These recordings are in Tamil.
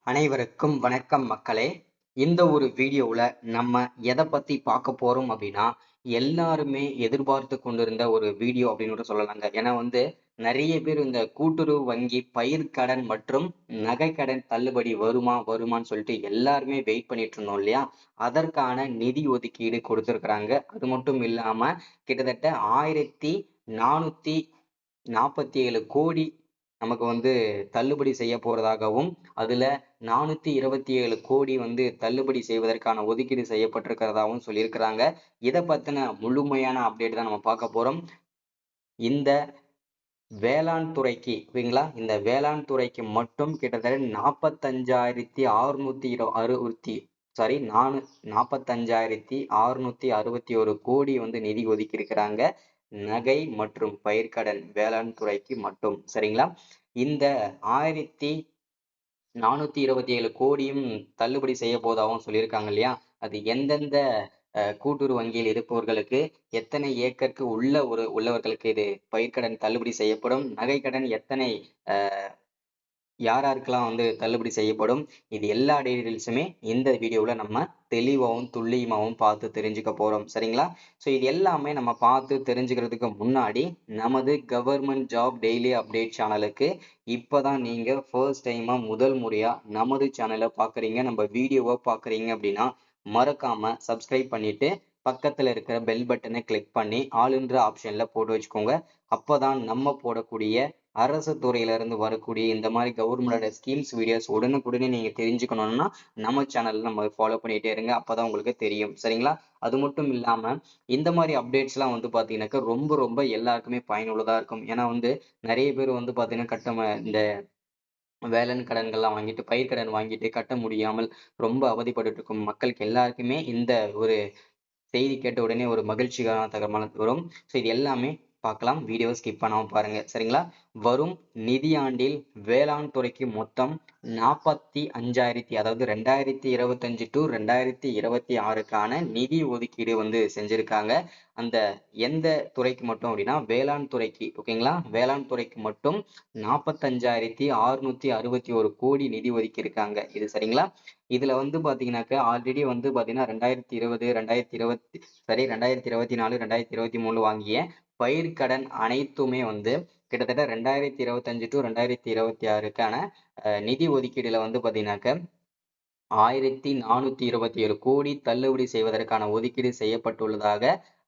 அனைவருக்கும் வணக்கம் மக்களே. இந்த ஒரு வீடியோவில் நம்ம எதை பற்றி பார்க்க போகிறோம் அப்படின்னா, எல்லாருமே எதிர்பார்த்து கொண்டிருந்த ஒரு வீடியோ அப்படின்னு கூட சொல்லலாங்க. ஏன்னா நிறைய பேர் இந்த கூட்டுறவு வங்கி பயிர்க்கடன் மற்றும் நகைக்கடன் தள்ளுபடி வருமான்னு சொல்லிட்டு எல்லாருமே வெயிட் பண்ணிட்டு இருந்தோம் இல்லையா? அதற்கான நிதி ஒதுக்கீடு கொடுத்துருக்குறாங்க. அது மட்டும் இல்லாமல் கிட்டத்தட்ட 1447 கோடி நமக்கு தள்ளுபடி செய்ய போறதாகவும், அதுல 427 கோடி தள்ளுபடி செய்வதற்கான ஒதுக்கீடு செய்யப்பட்டிருக்கிறதாகவும் சொல்லியிருக்கிறாங்க. இதை பத்தின முழுமையான அப்டேட் தான் நம்ம பார்க்க போறோம். இந்த வேளாண் துறைக்கு ஓகேங்களா, இந்த வேளாண் துறைக்கு மட்டும் கிட்டத்தட்ட 45,661 கோடி நிதி ஒதுக்கி இருக்கிறாங்க. நகை மற்றும் பயிர்க்கடன் வேளாண் துறைக்கு மட்டும். சரிங்களா? இந்த 1427 கோடியும் தள்ளுபடி செய்ய போதாகவும் சொல்லியிருக்காங்க இல்லையா? அது எந்தெந்த கூட்டுறவு வங்கியில் இருப்பவர்களுக்கு, எத்தனை ஏக்கருக்கு உள்ளவர்களுக்கு இது பயிர்க்கடன் தள்ளுபடி செய்யப்படும், நகைக்கடன் எத்தனை யாராருக்கெல்லாம் தள்ளுபடி செய்யப்படும், இது எல்லா டீடைல்ஸுமே இந்த வீடியோவில் நம்ம தெளிவாகவும் துல்லியமாகவும் பார்த்து தெரிஞ்சுக்க போறோம். சரிங்களா? ஸோ இது எல்லாமே நம்ம பார்த்து தெரிஞ்சுக்கிறதுக்கு முன்னாடி நமது கவர்மெண்ட் ஜாப் டெய்லி அப்டேட் சேனலுக்கு இப்போதான் நீங்க ஃபர்ஸ்ட் டைமா முதல் முறையா நமது சேனலை பார்க்குறீங்க, நம்ம வீடியோவை பார்க்குறீங்க அப்படின்னா மறக்காம சப்ஸ்கிரைப் பண்ணிட்டு பக்கத்துல இருக்கிற பெல் பட்டனை கிளிக் பண்ணி ஆளுன்ற ஆப்ஷன்ல போட்டு வச்சுக்கோங்க. அப்போதான் நம்ம போடக்கூடிய அரசு துறையில இருந்து வரக்கூடிய இந்த மாதிரி கவர்மெண்டோட ஸ்கீம்ஸ் வீடியோஸ் உடனுக்குடனே நீங்க தெரிஞ்சுக்கணும்னா நம்ம சேனல்ல நம்ம ஃபாலோ பண்ணிட்டே இருங்க. அப்பதான் உங்களுக்கு தெரியும். சரிங்களா? அது மட்டும் இல்லாம இந்த மாதிரி அப்டேட்ஸ் எல்லாம் பாத்தீங்கன்னாக்கா ரொம்ப ரொம்ப எல்லாருக்குமே பயனுள்ளதா இருக்கும். ஏன்னா நிறைய பேர் பாத்தீங்கன்னா இந்த வேளாண் கடன்கள்லாம் வாங்கிட்டு பயிர்க்கடன் வாங்கிட்டு கட்ட முடியாமல் ரொம்ப அவதிப்பட்டு இருக்கும் மக்களுக்கு எல்லாருக்குமே இந்த ஒரு செய்தி கேட்ட உடனே ஒரு மகிழ்ச்சிகரமான தகவல் வரும். ஸோ இது எல்லாமே பார்க்கலாம். வீடியோ ஸ்கிப் பண்ணாம பாருங்க. சரிங்களா? வரும் நிதியாண்டில் வேளாண் துறைக்கு மொத்தம் 45,000 அதாவது 2025 to 2026க்கான நிதி ஒதுக்கீடு செஞ்சிருக்காங்க. அந்த எந்த துறைக்கு மட்டும் அப்படின்னா வேளாண் துறைக்கு. ஓகேங்களா? வேளாண் துறைக்கு மட்டும் 45,661 கோடி நிதி ஒதுக்கி இருக்காங்க. இது சரிங்களா? இதுல பாத்தீங்கன்னாக்க ஆல்ரெடி பாத்தீங்கன்னா 2024 2023 வாங்கிய பயிர்க்கடன் அனைத்துமே கிட்டத்தட்ட 2025 to 2026க்கான நிதி ஒதுக்கீடுல பாத்தீங்கன்னாக்க 1427 கோடி தள்ளுபடி செய்வதற்கான ஒதுக்கீடு செய்யப்பட்டுள்ளதாக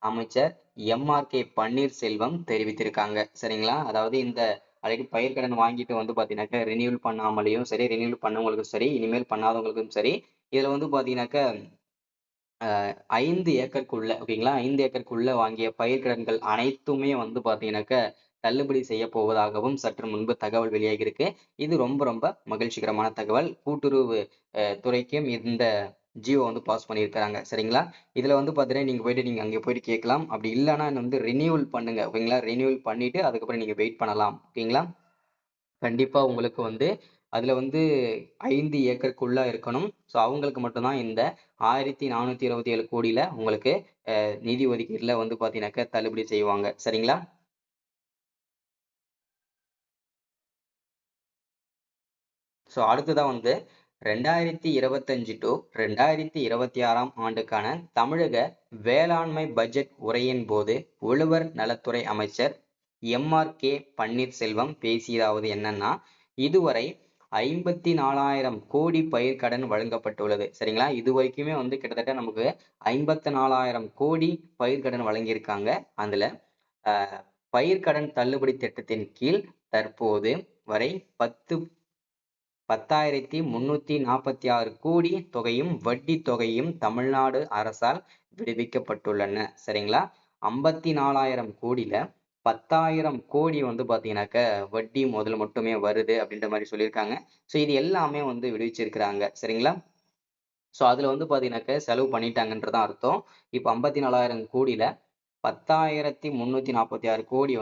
அமைச்சர் எம்.ஆர்.கே. பன்னீர்செல்வம் தெரிவித்திருக்காங்க. சரிங்களா? அதாவது இந்த ஆல்ரெடி பயிர்க்கடன் வாங்கிட்டு பாத்தீங்கன்னாக்க ரினியூவல் பண்ணாமலேயும் சரி, ரினியூவல் பண்ணவங்களுக்கும் சரி, இனிமேல் பண்ணாதவங்களுக்கும் சரி, இதுல பாத்தீங்கன்னாக்க 5 ஏக்கருக்குள்ள ஓகேங்களா, 5 ஏக்கருக்குள்ள வாங்கிய பயிர்க்கடன்கள் அனைத்துமே பாத்தீங்கன்னாக்க தள்ளுபடி செய்ய போவதாகவும் சற்று முன்பு தகவல் வெளியாகி இருக்கு. இது ரொம்ப ரொம்ப மகிழ்ச்சிகரமான தகவல். கூட்டுறவு துறைக்கும் இந்த ஜியோ பாஸ் பண்ணியிருக்காங்க. சரிங்களா? இதுல பாத்தீங்கன்னா நீங்க அங்க போயிட்டு கேட்கலாம். அப்படி இல்லைன்னா ரினியூவல் பண்ணுங்க. ஓகேங்களா? ரினியூவல் பண்ணிட்டு அதுக்கப்புறம் நீங்க வெயிட் பண்ணலாம். ஓகேங்களா? கண்டிப்பா உங்களுக்கு அதுல 5 ஏக்கருக்குள்ள இருக்கணும். ஸோ அவங்களுக்கு மட்டும்தான் இந்த 1427 கோடியில உங்களுக்கு நிதி ஒதுக்கீடுல பாத்தீங்கன்னாக்க தள்ளுபடி செய்வாங்க. சரிங்களா? ஸோ அடுத்ததா 2025 to 2026ஆம் ஆண்டுக்கான தமிழக வேளாண்மை பட்ஜெட் உரையின் போது உழவர் நலத்துறை அமைச்சர் எம்.ஆர்.கே. பன்னீர்செல்வம் பேசியதாவது என்னன்னா, இதுவரை 54,000 கோடி பயிர்க்கடன் வழங்கப்பட்டுள்ளது. சரிங்களா? இது வரைக்குமே கிட்டத்தட்ட நமக்கு 54,000 கோடி பயிர்க்கடன் வழங்கியிருக்காங்க. அதுல பயிர்க்கடன் தள்ளுபடி திட்டத்தின் கீழ் தற்போது வரை 10,346 கோடி தொகையும் வட்டி தொகையும் தமிழ்நாடு அரசால் விடுவிக்கப்பட்டுள்ளன. சரிங்களா? 54,000 கோடியில 10,000 கோடி பாத்தீங்கன்னாக்க வட்டி முதல்ல மட்டுமே வருது அப்படின்ற மாதிரி சொல்லியிருக்காங்க. ஸோ இது எல்லாமே விடுவிச்சிருக்கிறாங்க. சரிங்களா? ஸோ அதுல பாத்தீங்கன்னாக்க செலவு பண்ணிட்டாங்கன்றதான் அர்த்தம். இப்போ 54,000 கோடியில 10,346 கோடி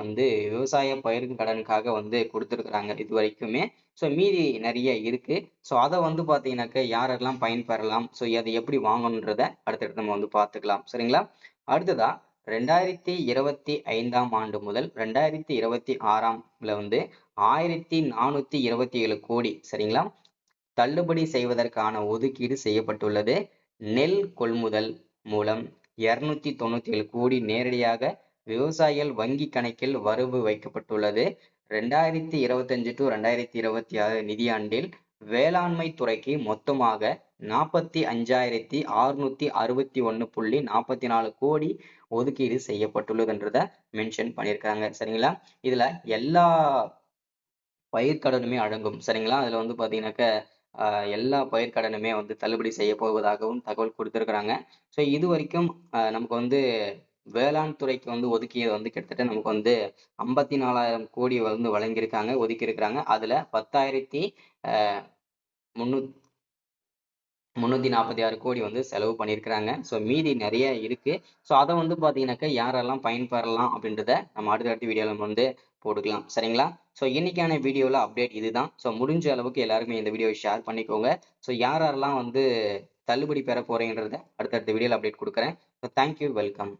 விவசாய பயிர் கடனுக்காக கொடுத்துருக்குறாங்க இது வரைக்குமே. ஸோ மீதி நிறைய இருக்கு. ஸோ அதை பாத்தீங்கன்னாக்க யாரெல்லாம் பயன்பெறலாம், ஸோ அதை எப்படி வாங்கணுன்றத அடுத்தடுத்து நம்ம பார்த்துக்கலாம். சரிங்களா? அடுத்ததா 2025ஆம் ஆண்டு முதல் 2026ஆம்ல 1,427 கோடி. சரிங்களா? தள்ளுபடி செய்வதற்கான ஒதுக்கீடு செய்யப்பட்டுள்ளது. நெல் கொள்முதல் மூலம் 297 கோடி நேரடியாக விவசாயிகள் வங்கி கணக்கில் வரவு வைக்கப்பட்டுள்ளது. 2025 to 2026 நிதியாண்டில் வேளாண்மை துறைக்கு மொத்தமாக 45,661.44 கோடி ஒதுக்கீடு செய்யப்பட்டுள்ளதுன்றத மென்ஷன் பண்ணியிருக்காங்க. சரிங்களா? இதுல எல்லா பயிர்க்கடனுமே அடங்கும். சரிங்களா? அதுல வந்து பாத்தீங்கன்னாக்க எல்லா பயிர்க்கடனுமே வந்து தள்ளுபடி செய்ய போவதாகவும் தகவல் கொடுத்திருக்கிறாங்க. ஸோ இது வரைக்கும் நமக்கு வந்து வேளாண் துறைக்கு வந்து ஒதுக்கியது வந்து கிட்டத்தட்ட நமக்கு வந்து 54,000 கோடி வந்து வழங்கியிருக்காங்க, ஒதுக்கி இருக்கிறாங்க. அதுல 10,346 கோடி வந்து செலவு பண்ணியிருக்கிறாங்க. ஸோ மீதி நிறைய இருக்கு. ஸோ அதை வந்து பாத்தீங்கன்னாக்க யாரெல்லாம் பயன்பெறலாம் அப்படின்றத நம்ம அடுத்தடுத்த வீடியோல நம்ம வந்து போட்டுக்கலாம். சரிங்களா? ஸோ இன்னைக்கான வீடியோல அப்டேட் இதுதான். ஸோ முடிஞ்ச அளவுக்கு எல்லாருமே இந்த வீடியோவை ஷேர் பண்ணிக்கோங்க. ஸோ யாரெல்லாம் வந்து தள்ளுபடி பெற போறீங்கன்றத அடுத்தடுத்த வீடியோல அப்டேட் கொடுக்குறேன். So thank you, welcome.